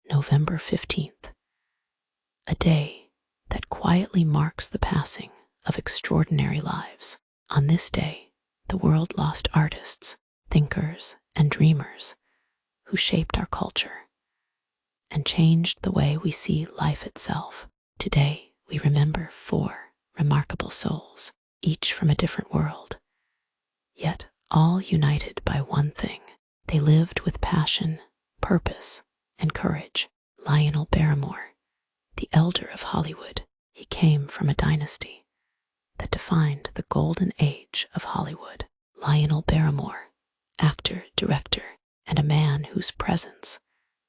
November 15th, a day that quietly marks the passing of extraordinary lives. On this day, the world lost artists, thinkers, and dreamers who shaped our culture and changed the way we see life itself. Today, we remember 4 remarkable souls, each from a different world, yet all united by one thing. They lived with passion, purpose, and courage. Lionel Barrymore, the elder of Hollywood, he came from a dynasty that defined the golden age of Hollywood. Lionel Barrymore, actor, director, and a man whose presence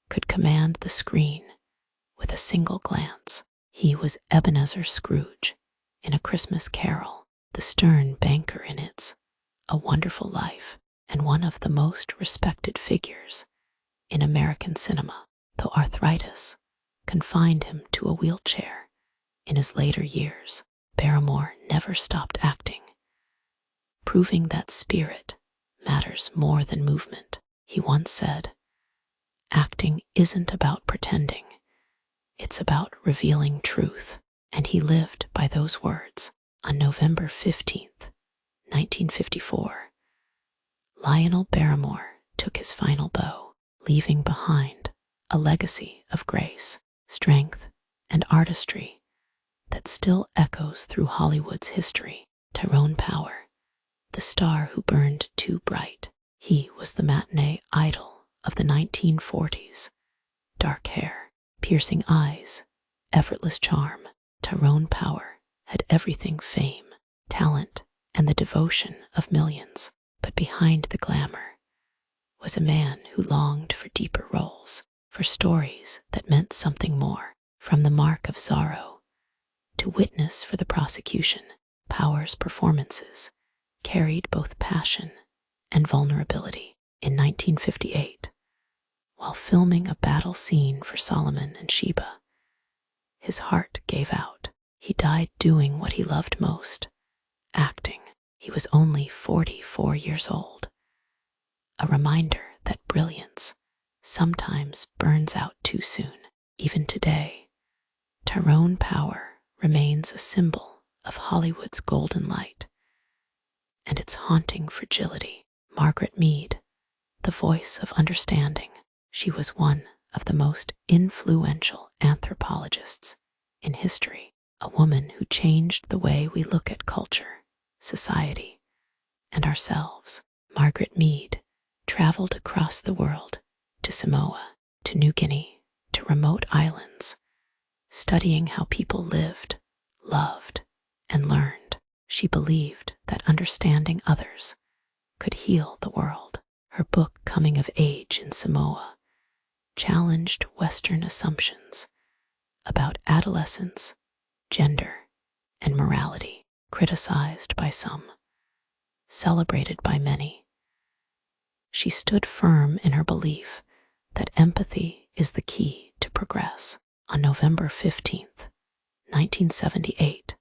could command the screen with a single glance. He was Ebenezer Scrooge in A Christmas Carol, the stern banker in It's a Wonderful Life, and one of the most respected figures in American cinema. Though arthritis confined him to a wheelchair in his later years, Barrymore never stopped acting, proving that spirit matters more than movement. He once said, "Acting isn't about pretending, it's about revealing truth," and he lived by those words. On November 15th, 1954, Lionel Barrymore took his final bow, leaving behind a legacy of grace, strength, and artistry that still echoes through Hollywood's history. Tyrone Power, the star who burned too bright. He was the matinee idol of the 1940s. Dark hair, piercing eyes, effortless charm. Tyrone Power had everything: fame, talent, and the devotion of millions. But behind the glamour was a man who longed for deeper roles, for stories that meant something more. From The Mark of Zorro to Witness for the Prosecution, Power's performances carried both passion and vulnerability. In 1958, while filming a battle scene for Solomon and Sheba, his heart gave out. He died doing what he loved most, acting. He was only 44 years old, a reminder that brilliance sometimes burns out too soon. Even today, Tyrone Power remains a symbol of Hollywood's golden light and its haunting fragility. Margaret Mead, the voice of understanding, she was one of the most influential anthropologists in history, a woman who changed the way we look at culture, society, and ourselves. Margaret Mead traveled across the world, to Samoa, to New Guinea, to remote islands, studying how people lived, loved, and learned. She believed that understanding others could heal the world. Her book, Coming of Age in Samoa, challenged Western assumptions about adolescence, gender, and morality. Criticized by some, celebrated by many, she stood firm in her belief that empathy is the key to progress. On November 15th, 1978,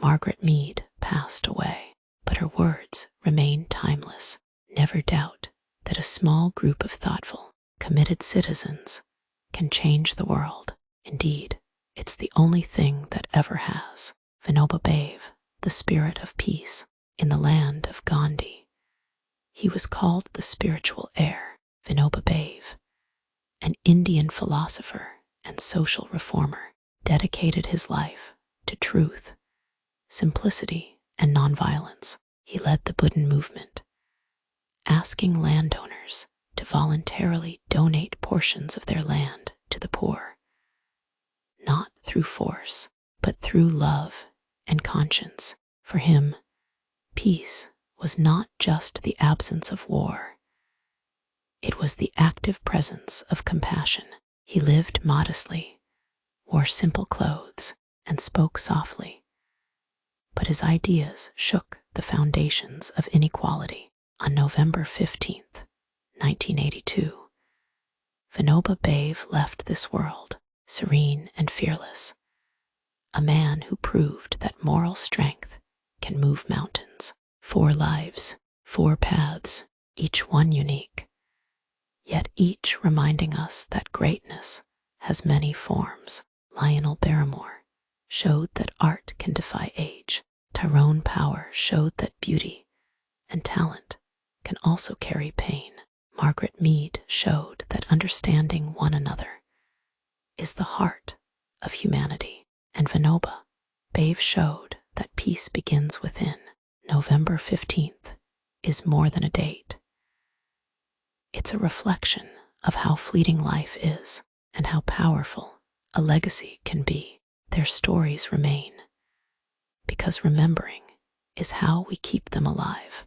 Margaret Mead passed away, but her words remain timeless. Never doubt that a small group of thoughtful, committed citizens can change the world. Indeed, it's the only thing that ever has. Vinoba Bhave, the spirit of peace, in the land of Gandhi. He was called the spiritual heir. Vinoba Bhave, an Indian philosopher and social reformer, dedicated his life to truth, simplicity, and nonviolence. He led the Buddhist movement, asking landowners to voluntarily donate portions of their land to the poor, not through force, but through love and conscience. For him, peace was not just the absence of war. It was the active presence of compassion. He lived modestly, wore simple clothes, and spoke softly. But his ideas shook the foundations of inequality. On November 15th, 1982, Vinoba Bhave left this world, serene and fearless, a man who proved that moral strength can move mountains. 4 lives, 4 paths, each one unique, yet each reminding us that greatness has many forms. Lionel Barrymore showed that art can defy age. Tyrone Power showed that beauty and talent can also carry pain. Margaret Mead showed that understanding one another is the heart of humanity. And Vinoba Bhave showed that peace begins within. November 15th is more than a date. It's a reflection of how fleeting life is and how powerful a legacy can be. Their stories remain, because remembering is how we keep them alive.